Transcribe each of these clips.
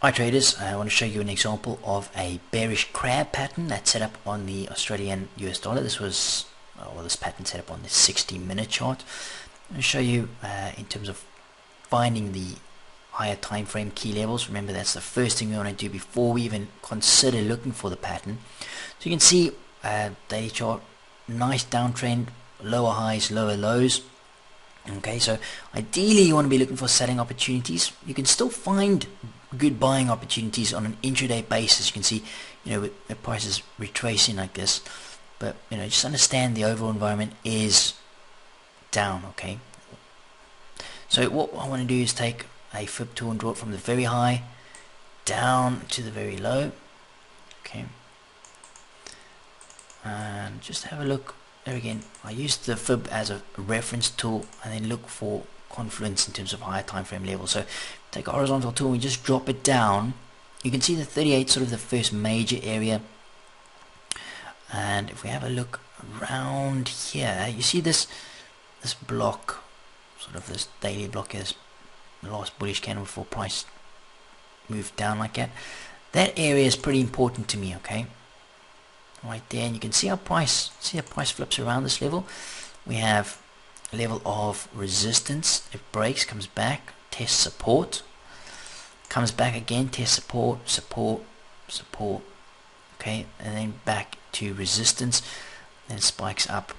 Hi traders, I want to show you an example of a bearish crab pattern that's set up on the Australian US dollar. This pattern set up on the 60-minute chart. I'm going to show you in terms of finding the higher time frame key levels. Remember, that's the first thing we want to do before we even consider looking for the pattern. So you can see daily chart, nice downtrend, lower highs, lower lows. Okay, so ideally you want to be looking for selling opportunities. You can still find good buying opportunities on an intraday basis. You can see, with the prices retracing like this, but just understand the overall environment is down. Okay, so what I want to do is take a fib tool and draw it from the very high down to the very low. Okay, and just have a look. There again, I used the fib as a reference tool and then look for confluence in terms of higher time frame level. So take a horizontal tool, we just drop it down. You can see the 38 sort of the first major area, and if we have a look around here, you see this block, sort of this daily block here, this last bullish candle before price moved down like that. That area is pretty important to me. Okay, right there, and you can see our price. See how price flips around this level. We have a level of resistance. It breaks, comes back, tests support, comes back again, tests support, support, support. Okay, and then back to resistance, then spikes up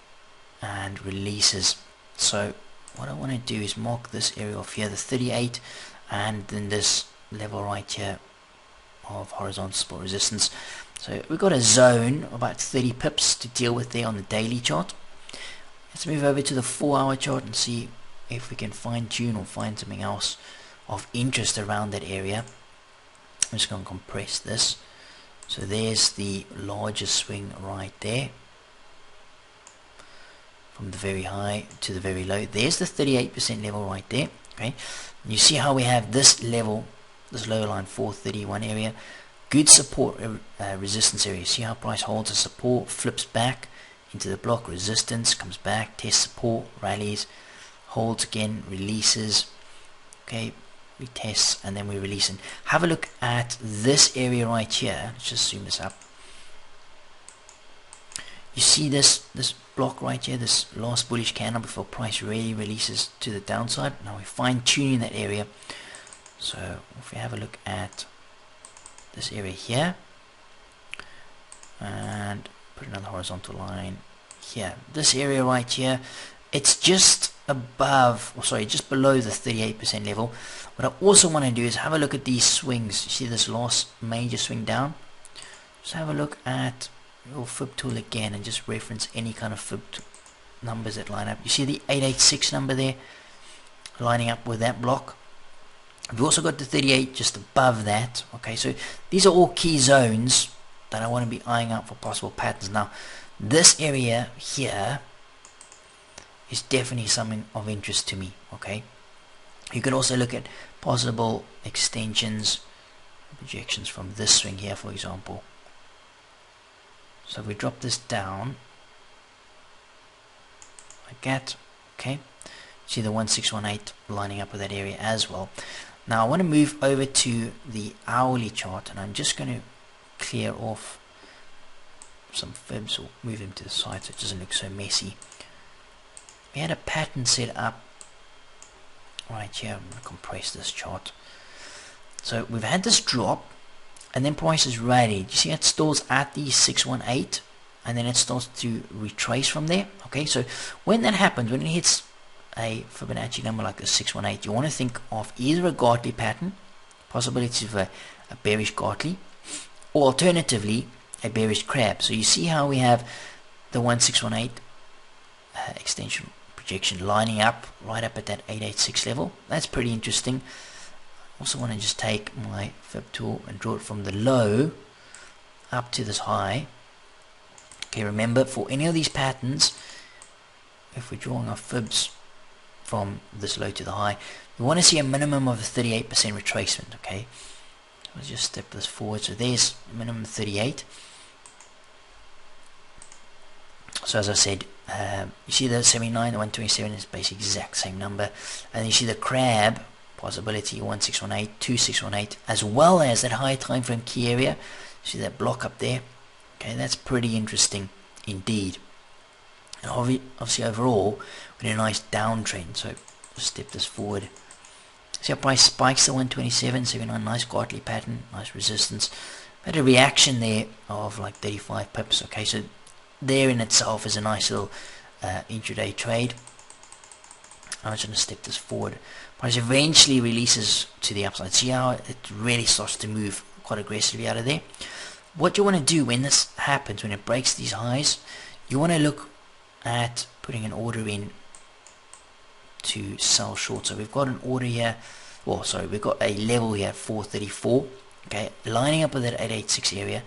and releases. So what I want to do is mark this area off here, the 38, and then this level right here of horizontal support resistance. So we've got a zone about 30 pips to deal with there on the daily chart. Let's move over to the 4-hour chart and see if we can fine tune or find something else of interest around that area. I'm just going to compress this. So there's the largest swing right there, from the very high to the very low. There's the 38% level right there. Okay, and you see how we have this level, this lower line 431 area, good support resistance area. See how price holds a support, flips back into the block, resistance, comes back, tests support, rallies, holds again, releases. Okay, we test and then we release. And have a look at this area right here. Let's just zoom this up. You see this block right here, this last bullish candle before price really releases to the downside. Now we're fine tuning that area. So if we have a look at this area here and put another horizontal line here, this area right here, it's just above, or sorry, just below the 38% level. What I also want to do is have a look at these swings. You see this last major swing down? Just have a look at your fib tool again and just reference any kind of fib numbers that line up. You see the 886 number there lining up with that block. We've also got the 38 just above that. Okay, so these are all key zones that I want to be eyeing out for possible patterns. Now, this area here is definitely something of interest to me. Okay, you could also look at possible extensions, projections from this swing here, for example. So if we drop this down like that, okay, see the 1618 lining up with that area as well. Now I want to move over to the hourly chart, and I'm just going to clear off some fibs or move them to the side so it doesn't look so messy. We had a pattern set up right here. I'm going to compress this chart. So we've had this drop, and then price is rallied. You see it stalls at the 618, and then it starts to retrace from there. Okay, so when that happens, when it hits a Fibonacci number like the 618, you want to think of either a Gartley pattern, possibility of a bearish Gartley, or alternatively a bearish crab. So you see how we have the 1618 extension projection lining up right up at that 886 level. That's pretty interesting. Also want to just take my fib tool and draw it from the low up to this high. Okay, remember, for any of these patterns, if we're drawing our fibs from this low to the high, we want to see a minimum of a 38% retracement. Okay, let's just step this forward. So there's minimum 38. So as I said, you see the 79, the 127 is basically exact same number, and you see the crab possibility 1618, 2618, as well as that high time frame key area. See that block up there? Okay, that's pretty interesting indeed. And obviously overall, we're in a nice downtrend. So just step this forward. See our price spikes to 127, so we're in a nice Gartley pattern, nice resistance. Had a reaction there of like 35 pips. Okay, so there in itself is a nice little intraday trade. I'm just going to step this forward. Price eventually releases to the upside. See how it really starts to move quite aggressively out of there. What you want to do when this happens, when it breaks these highs, you want to look at putting an order in to sell short. So we've got an order here, well sorry, we've got a level here at 434, okay, lining up with that 886 area.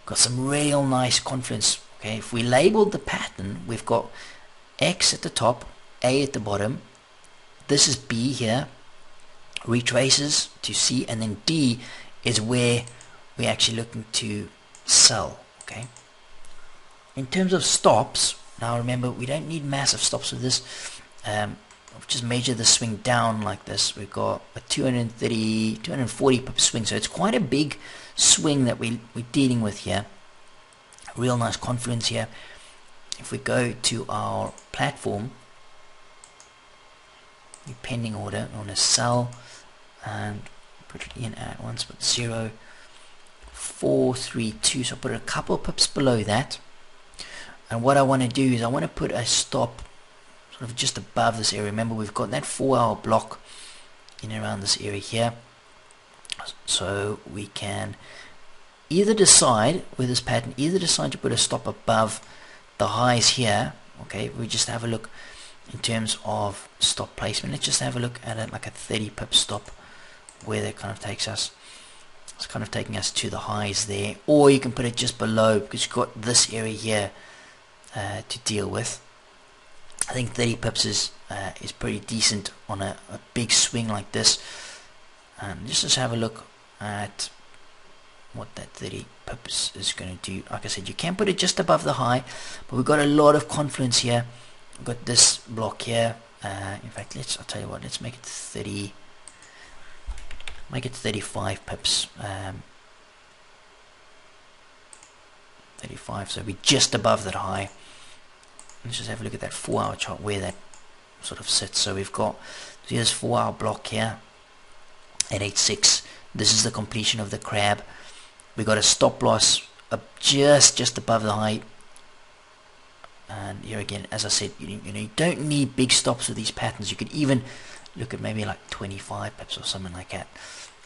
Got some real nice confluence. Okay, if we labeled the pattern, we've got X at the top, A at the bottom, this is B here, retraces to C, and then D is where we're actually looking to sell. Okay, in terms of stops, now remember we don't need massive stops with this. Just measure the swing down like this. We've got a 240 pip swing, so it's quite a big swing that we're dealing with here. Real nice confluence here. If we go to our platform, the pending order, I want to sell and put it in at once, but 0.432, so I'll put it a couple of pips below that. And what I want to do is I want to put a stop sort of just above this area. Remember, we've got that 4-hour block in around this area here, so we can either decide with this pattern, either decide to put a stop above the highs here. Okay, we just have a look in terms of stop placement. Let's just have a look at it like a 30 pip stop, where that kind of takes us. It's kind of taking us to the highs there, or you can put it just below because you've got this area here to deal with. I think 30 pips is pretty decent on a big swing like this. Just have a look at what that 30 pips is going to do. Like I said, you can put it just above the high, but we've got a lot of confluence here. We've got this block here. In fact, I'll tell you what, let's make it 30. Make it 35 pips. 35, so we're just above that high. Let's just have a look at that 4-hour chart where that sort of sits. So we've got this 4-hour block here at 8.6. This is the completion of the crab. We got a stop loss just above the high. And here again, as I said, you don't need big stops with these patterns. You could even look at maybe like 25 pips or something like that.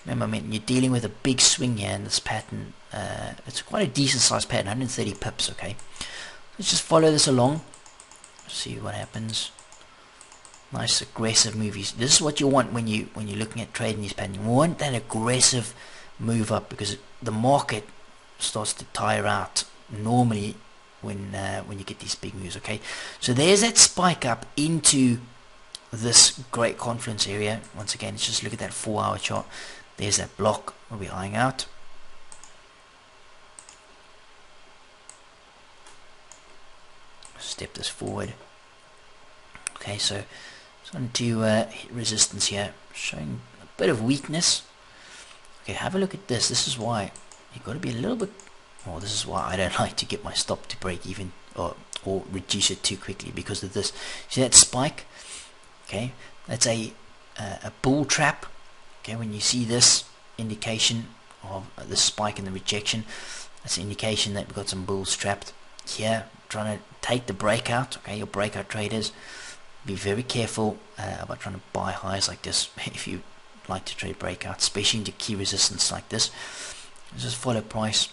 Remember, I mean, you're dealing with a big swing here in this pattern. It's quite a decent sized pattern, 130 pips. Okay, let's just follow this along. See what happens. Nice aggressive movies. This is what you want when you're looking at trading these patterns. You want that aggressive move up, because the market starts to tire out normally when you get these big moves. Okay, so there's that spike up into this great confluence area. Once again, let's just look at that 4-hour chart. There's that block we'll be eyeing out. Step this forward. Okay, so it's on to hit resistance here, showing a bit of weakness. Okay, have a look at this. This is why you've got to be a little bit, well, this is why I don't like to get my stop to break even or reduce it too quickly, because of this. See that spike? Okay, that's a bull trap. Okay, when you see this indication of the spike and the rejection, that's an indication that we've got some bulls trapped here, trying to take the breakout. Okay, your breakout traders, be very careful about trying to buy highs like this if you like to trade breakouts, especially into key resistance like this. Just follow price.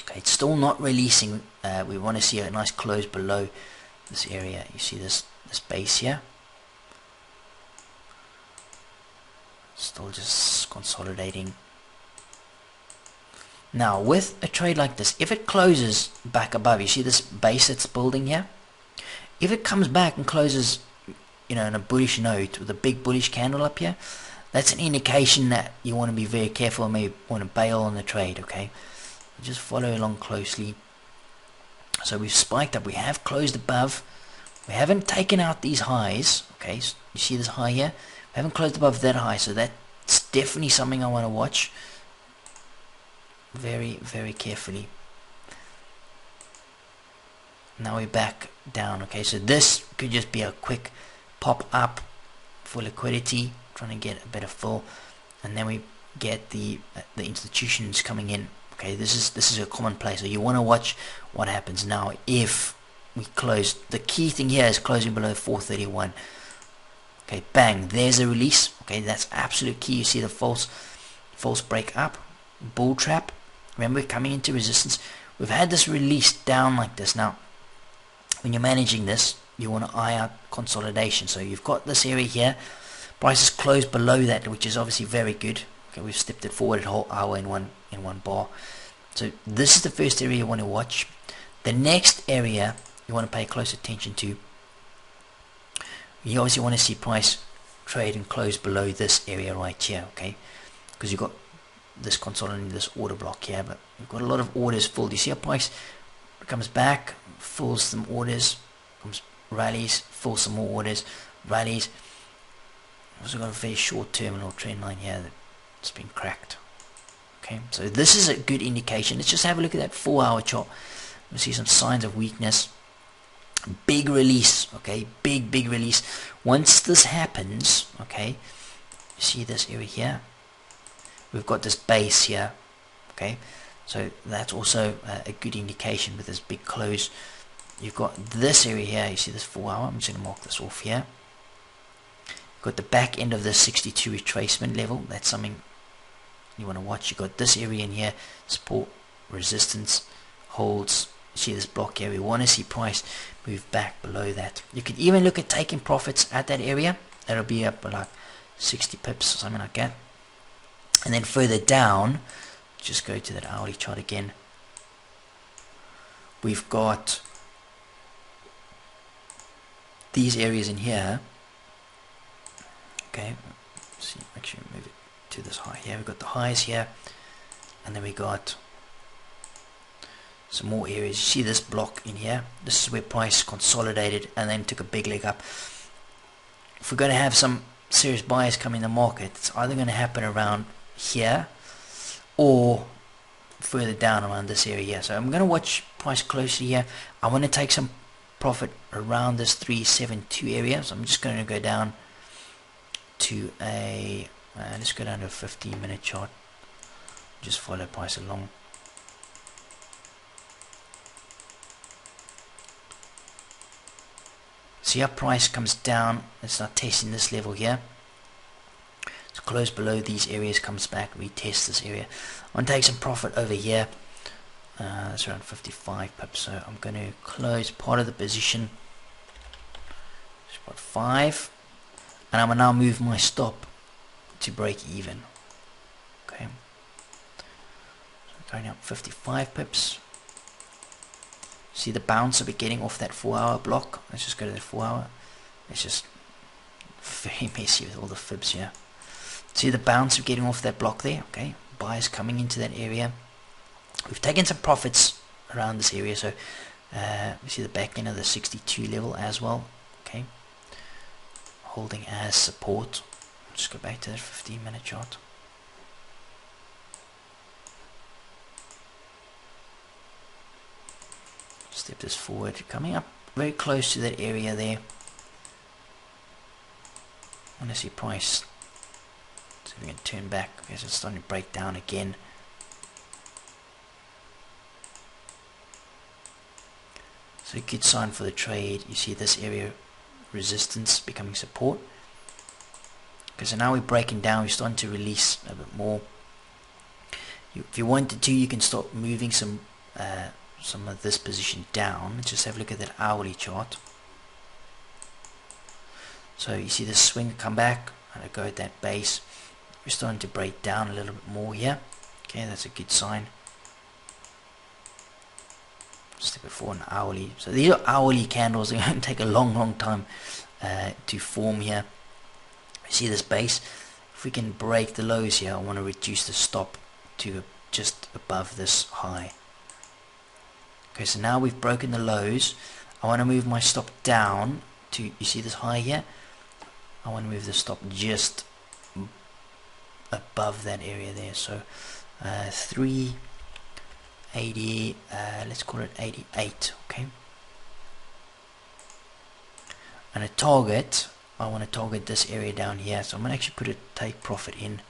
Okay, it's still not releasing. We want to see a nice close below this area. You see this base here, still just consolidating. Now with a trade like this, if it closes back above, you see this base that's building here, if it comes back and closes, in a bullish note with a big bullish candle up here, that's an indication that you want to be very careful and maybe want to bail on the trade. Okay, just follow along closely. So we've spiked up, we have closed above, we haven't taken out these highs. Okay, so you see this high here, I haven't closed above that high, so that's definitely something I want to watch very, very carefully. Now we're back down. Okay, so this could just be a quick pop up for liquidity, trying to get a bit of fill, and then we get the institutions coming in. Okay, this is a common play, so you want to watch what happens now if we close. The key thing here is closing below 431. Okay, bang, there's a release. Okay, that's absolute key. You see the false break up, bull trap. Remember, coming into resistance. We've had this release down like this. Now, when you're managing this, you want to eye out consolidation. So you've got this area here. Prices closed below that, which is obviously very good. Okay, we've stepped it forward a whole hour in one bar. So this is the first area you want to watch. The next area you want to pay close attention to. You obviously want to see price trade and close below this area right here. Okay, because you've got this consolidating this order block here, but we've got a lot of orders filled. You see how price comes back, fills some orders, comes rallies, fills some more orders, rallies. Also got a very short terminal trend line here that's been cracked. Okay, so this is a good indication. Let's just have a look at that 4-hour chart. We see some signs of weakness. Big release. Okay, big release. Once this happens, okay, you see this area here. We've got this base here. Okay, so that's also a good indication with this big close. You've got this area here. You see this 4-hour. I'm just going to mark this off here. Got the back end of the 62 retracement level. That's something you want to watch. You got this area in here, support, resistance, holds. You see this block here. We want to see price move back below that. You could even look at taking profits at that area. That'll be up like 60 pips or something like that. And then further down, just go to that hourly chart again. We've got these areas in here. Okay, see, actually move it to this high here. We've got the highs here, and then we got some more areas. You see this block in here. This is where price consolidated and then took a big leg up. If we're going to have some serious buyers come in the market, it's either going to happen around here or further down around this area here. So I'm going to watch price closely here. I want to take some profit around this 372 area. So I'm just going to go down to a let's go down to a 15-minute chart. Just follow price along. See how price comes down. Let's start testing this level here. It's close below these areas, comes back, retest this area. I'm going to take some profit over here. That's around 55 pips. So I'm going to close part of the position. Spot 5. And I'm going to now move my stop to break even. Okay. So going up 55 pips. See the bounce of it getting off that 4-hour block. Let's just go to the 4-hour. It's just very messy with all the fibs here. See the bounce of getting off that block there. Okay. Buyers coming into that area. We've taken some profits around this area. So we see the back end of the 62 level as well. Okay. Holding as support. Just go back to that 15-minute chart. Step this forward, coming up very close to that area there. I want to see price. See if we can turn back. Okay, so it's starting to break down again. So a good sign for the trade. You see this area resistance becoming support. Okay, so now we're breaking down. We're starting to release a bit more. If you wanted to, you can start moving some of this position down. Let's just have a look at that hourly chart. So you see the swing come back and I go at that base. We're starting to break down a little bit more here. Okay, that's a good sign. Step before an hourly. So these are hourly candles. They're going to take a long time to form here. You see this base. If we can break the lows here, I want to reduce the stop to just above this high. Okay, so now we've broken the lows. I want to move my stop down to, you see this high here? I want to move the stop just above that area there. So 380, let's call it 88. Okay. And a target, I want to target this area down here, so I'm going to actually put a take profit in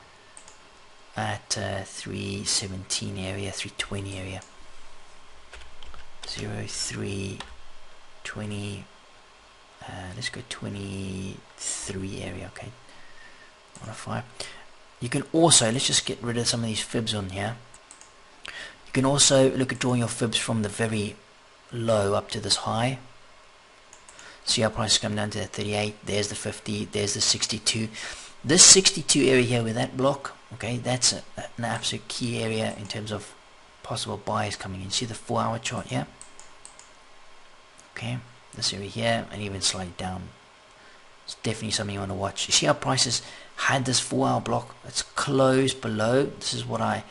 at 317 area, 320 area, 0320, let's go 23 area. Okay, 105. You can also, let's just get rid of some of these fibs on here. You can also look at drawing your fibs from the very low up to this high. See how prices come down to that 38, there's the 50, there's the 62. This 62 area here with that block, okay, that's an absolute key area in terms of possible buyers coming in. See the 4-hour chart here? Okay, this area here, and even slide down. It's definitely something you want to watch. You see how prices had this 4-hour block? It's closed below. This is what I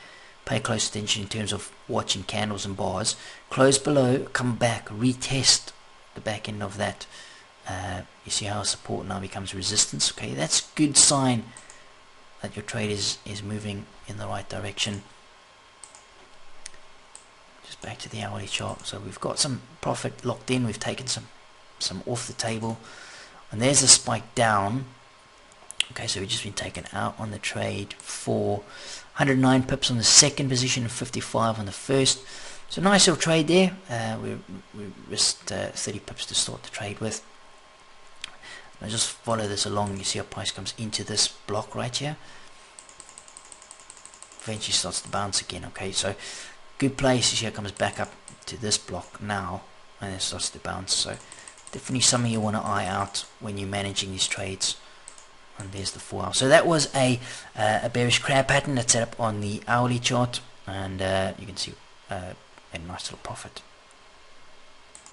pay close attention in terms of watching candles and bars. Close below, come back, retest the back end of that. You see how support now becomes resistance. Okay, that's good sign that your trade is moving in the right direction. Just back to the hourly chart. So we've got some profit locked in, we've taken some off the table, and there's a spike down. Okay, so we've just been taken out on the trade for 109 pips on the second position and 55 on the first. So nice little trade there. We risked 30 pips to start the trade with. I just follow this along. You see how price comes into this block right here. Eventually starts to bounce again. Okay, so good place. You see how it comes back up to this block now, and it starts to bounce. So definitely something you want to eye out when you're managing these trades. And there's the 4 hour. So that was a bearish crab pattern that's set up on the hourly chart, and you can see a nice little profit.